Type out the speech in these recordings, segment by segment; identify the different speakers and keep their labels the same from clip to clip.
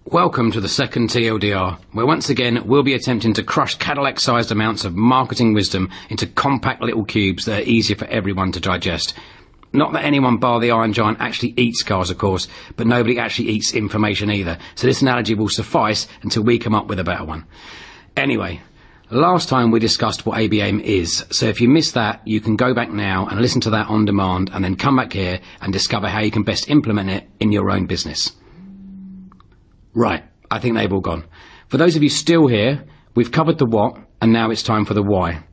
Speaker 1: Welcome to the second TLDR, where once again we'll be attempting to crush Cadillac-sized amounts of marketing wisdom into compact little cubes that are easier for everyone to digest. Not that anyone bar the Iron Giant actually eats cars, of course, but nobody actually eats information either, so this analogy will suffice until we come up with a better one. Anyway, last time we discussed what ABM is, so if you missed that, you can go back now and listen to that on demand and then come back here and discover how you can best implement it in your own business. Right, I think they've all gone. For those of you still here, we've covered the what, and now it's time for the why.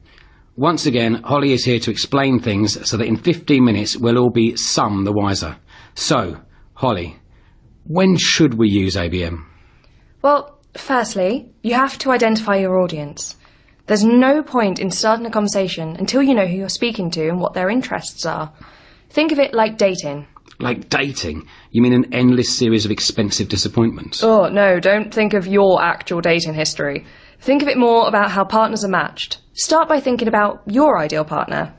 Speaker 1: Once again, Holly is here to explain things so that in 15 minutes we'll all be some the wiser. So, Holly, when should we use ABM?
Speaker 2: Well, firstly, you have to identify your audience. There's no point in starting a conversation until you know who you're speaking to and what their interests are. Think of it like dating.
Speaker 1: Like dating? You mean an endless series of expensive disappointments?
Speaker 2: Oh, no, don't think of your actual dating history. Think of it more about how partners are matched. Start by thinking about your ideal partner.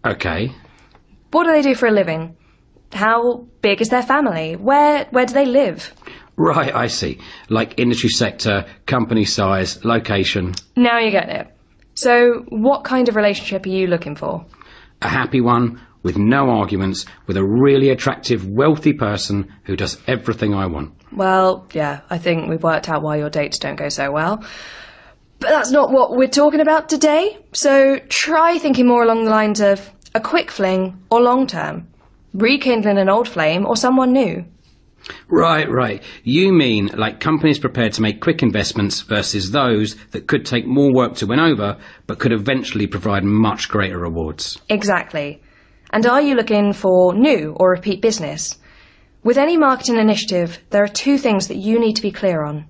Speaker 1: Okay.
Speaker 2: What do they do for a living? How big is their family? Where do they live?
Speaker 1: Right, I see. Like industry sector, company size, location.
Speaker 2: Now you get it. So, what kind of relationship are you looking for?
Speaker 1: A happy one, with no arguments, with a really attractive, wealthy person who does everything I want.
Speaker 2: Well, yeah, I think we've worked out why your dates don't go so well. But that's not what we're talking about today. So try thinking more along the lines of a quick fling or long term. Rekindling an old flame or someone new.
Speaker 1: Right. You mean like companies prepared to make quick investments versus those that could take more work to win over, but could eventually provide much greater rewards.
Speaker 2: Exactly. And are you looking for new or repeat business? With any marketing initiative, there are two things that you need to be clear on.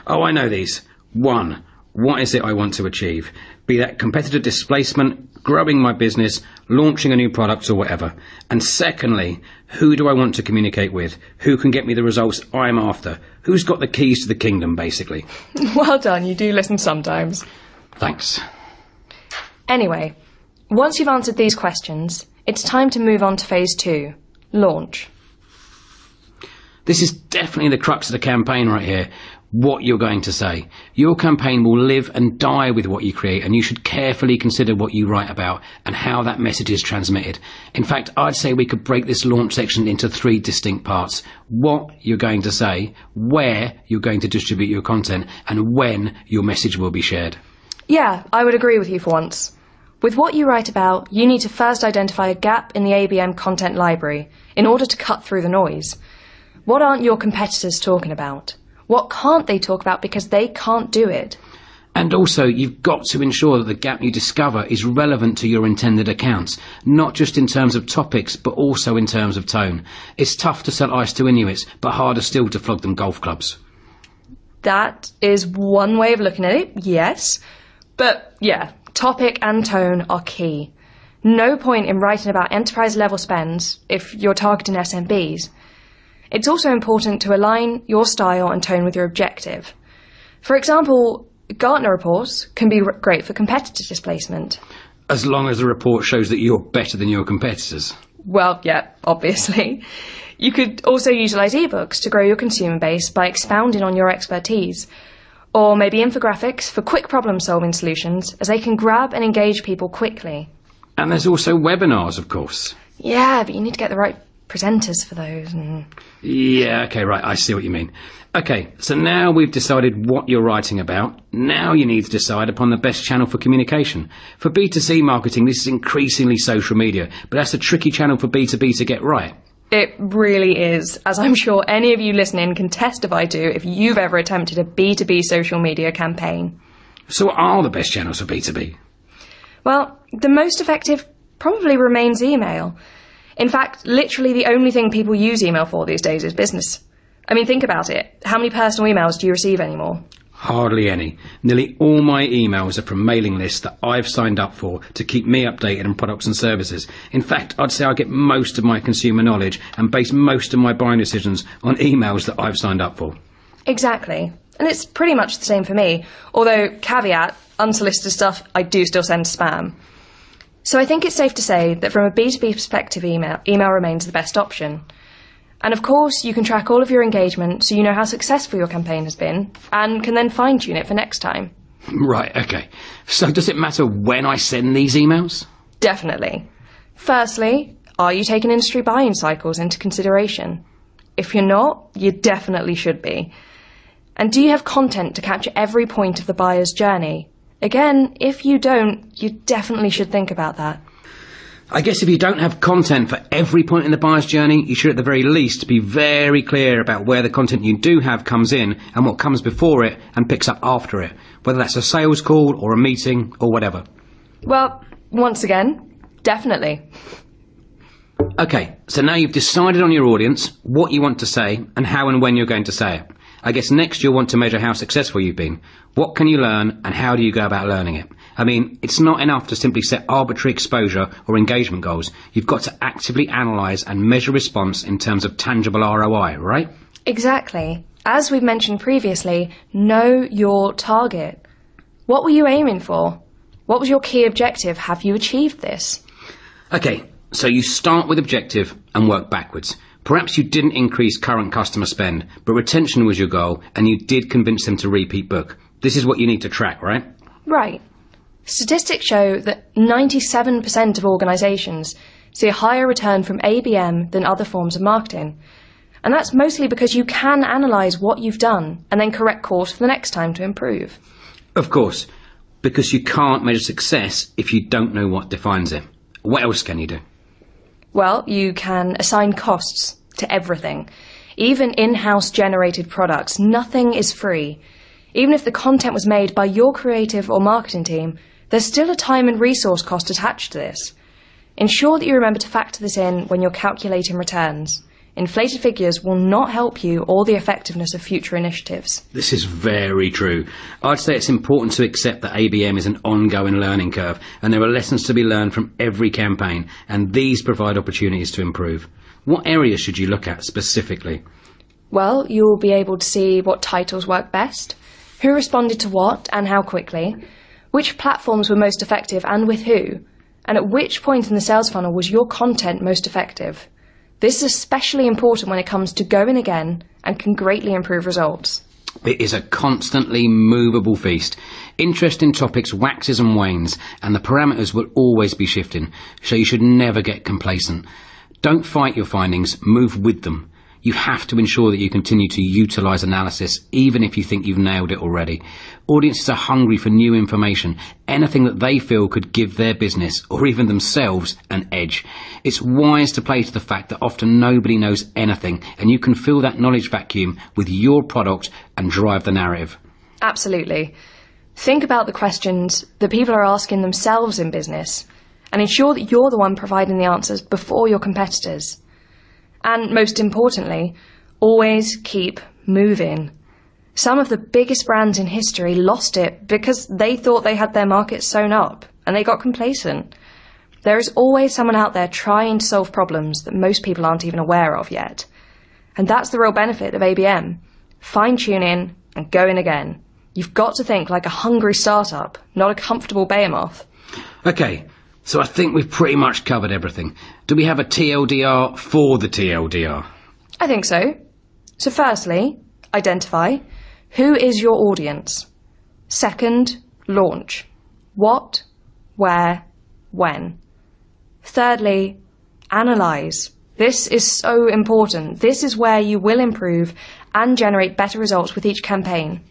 Speaker 1: Oh, I know these. 1, what is it I want to achieve? Be that competitor displacement, growing my business, launching a new product or whatever. And secondly, who do I want to communicate with? Who can get me the results I'm after? Who's got the keys to the kingdom, basically?
Speaker 2: Well done, you do listen sometimes.
Speaker 1: Thanks.
Speaker 2: Anyway, once you've answered these questions, it's time to move on to phase 2, launch.
Speaker 1: This is definitely the crux of the campaign right here. What you're going to say. Your campaign will live and die with what you create, and you should carefully consider what you write about and how that message is transmitted. In fact, I'd say we could break this launch section into 3 distinct parts. What you're going to say, where you're going to distribute your content, and when your message will be shared.
Speaker 2: Yeah, I would agree with you for once. With what you write about, you need to first identify a gap in the ABM content library in order to cut through the noise. What aren't your competitors talking about? What can't they talk about because they can't do it?
Speaker 1: And also, you've got to ensure that the gap you discover is relevant to your intended accounts, not just in terms of topics, but also in terms of tone. It's tough to sell ice to Inuits, but harder still to flog them golf clubs.
Speaker 2: That is one way of looking at it, yes. But yeah, topic and tone are key. No point in writing about enterprise-level spends if you're targeting SMBs. It's also important to align your style and tone with your objective. For example, Gartner reports can be great for competitor displacement.
Speaker 1: As long as the report shows that you're better than your competitors.
Speaker 2: Well, yeah, obviously. You could also utilise ebooks to grow your consumer base by expounding on your expertise. Or maybe infographics for quick problem-solving solutions, as they can grab and engage people quickly.
Speaker 1: And there's also webinars, of course.
Speaker 2: Yeah, but you need to get the right presenters for those.
Speaker 1: Yeah, okay, right, I see what you mean. Okay, so now we've decided what you're writing about. Now you need to decide upon the best channel for communication. For B2C marketing, this is increasingly social media, but that's a tricky channel for B2B to get right.
Speaker 2: It really is, as I'm sure any of you listening can testify to if you've ever attempted a B2B social media campaign.
Speaker 1: So what are the best channels for B2B?
Speaker 2: Well, the most effective probably remains email. In fact, literally the only thing people use email for these days is business. I mean, think about it. How many personal emails do you receive anymore?
Speaker 1: Hardly any. Nearly all my emails are from mailing lists that I've signed up for to keep me updated on products and services. In fact, I'd say I get most of my consumer knowledge and base most of my buying decisions on emails that I've signed up for.
Speaker 2: Exactly. And it's pretty much the same for me. Although, caveat, unsolicited stuff I do still send to spam. So I think it's safe to say that from a B2B perspective, email remains the best option. And of course, you can track all of your engagement so you know how successful your campaign has been and can then fine-tune it for next time.
Speaker 1: Right, okay. So does it matter when I send these emails?
Speaker 2: Definitely. Firstly, are you taking industry buying cycles into consideration? If you're not, you definitely should be. And do you have content to capture every point of the buyer's journey? Again, if you don't, you definitely should think about that.
Speaker 1: I guess if you don't have content for every point in the buyer's journey, you should at the very least be very clear about where the content you do have comes in and what comes before it and picks up after it, whether that's a sales call or a meeting or whatever.
Speaker 2: Well, once again, definitely.
Speaker 1: Okay, so now you've decided on your audience, what you want to say, and how and when you're going to say it. I guess next you'll want to measure how successful you've been. What can you learn and how do you go about learning it? I mean, it's not enough to simply set arbitrary exposure or engagement goals. You've got to actively analyse and measure response in terms of tangible ROI, right?
Speaker 2: Exactly. As we've mentioned previously, know your target. What were you aiming for? What was your key objective? Have you achieved this?
Speaker 1: Okay, so you start with objective and work backwards. Perhaps you didn't increase current customer spend, but retention was your goal and you did convince them to repeat book. This is what you need to track, right?
Speaker 2: Right. Statistics show that 97% of organisations see a higher return from ABM than other forms of marketing. And that's mostly because you can analyse what you've done and then correct course for the next time to improve.
Speaker 1: Of course, because you can't measure success if you don't know what defines it. What else can you do?
Speaker 2: Well, you can assign costs to everything. Even in-house generated products, nothing is free. Even if the content was made by your creative or marketing team, there's still a time and resource cost attached to this. Ensure that you remember to factor this in when you're calculating returns. Inflated figures will not help you or the effectiveness of future initiatives.
Speaker 1: This is very true. I'd say it's important to accept that ABM is an ongoing learning curve and there are lessons to be learned from every campaign and these provide opportunities to improve. What areas should you look at specifically?
Speaker 2: Well, you'll be able to see what titles work best, who responded to what and how quickly, which platforms were most effective and with who, and at which point in the sales funnel was your content most effective. This is especially important when it comes to going again and can greatly improve results.
Speaker 1: It is a constantly movable feast. Interest in topics waxes and wanes, and the parameters will always be shifting, so you should never get complacent. Don't fight your findings, move with them. You have to ensure that you continue to utilise analysis, even if you think you've nailed it already. Audiences are hungry for new information, anything that they feel could give their business, or even themselves, an edge. It's wise to play to the fact that often nobody knows anything, and you can fill that knowledge vacuum with your product and drive the narrative.
Speaker 2: Absolutely. Think about the questions that people are asking themselves in business, and ensure that you're the one providing the answers before your competitors. And most importantly, always keep moving. Some of the biggest brands in history lost it because they thought they had their market sewn up and they got complacent. There is always someone out there trying to solve problems that most people aren't even aware of yet. And that's the real benefit of ABM. Fine-tuning and going again. You've got to think like a hungry startup, not a comfortable behemoth.
Speaker 1: Okay, so I think we've pretty much covered everything. Do we have a TLDR for the TLDR?
Speaker 2: I think so. So firstly, identify who is your audience. Second, launch. What, where, when. Thirdly, analyse. This is so important. This is where you will improve and generate better results with each campaign.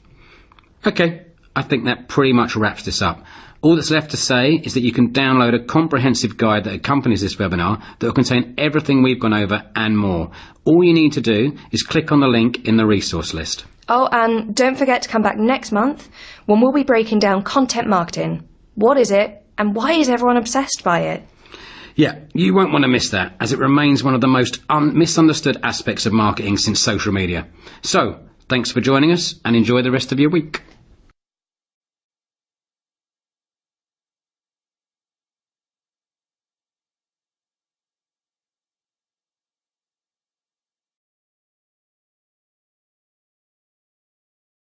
Speaker 1: Okay, I think that pretty much wraps this up. All that's left to say is that you can download a comprehensive guide that accompanies this webinar that will contain everything we've gone over and more. All you need to do is click on the link in the resource list.
Speaker 2: Oh, and don't forget to come back next month when we'll be breaking down content marketing. What is it and why is everyone obsessed by it?
Speaker 1: Yeah, you won't want to miss that, as it remains one of the most misunderstood aspects of marketing since social media. So, thanks for joining us and enjoy the rest of your week.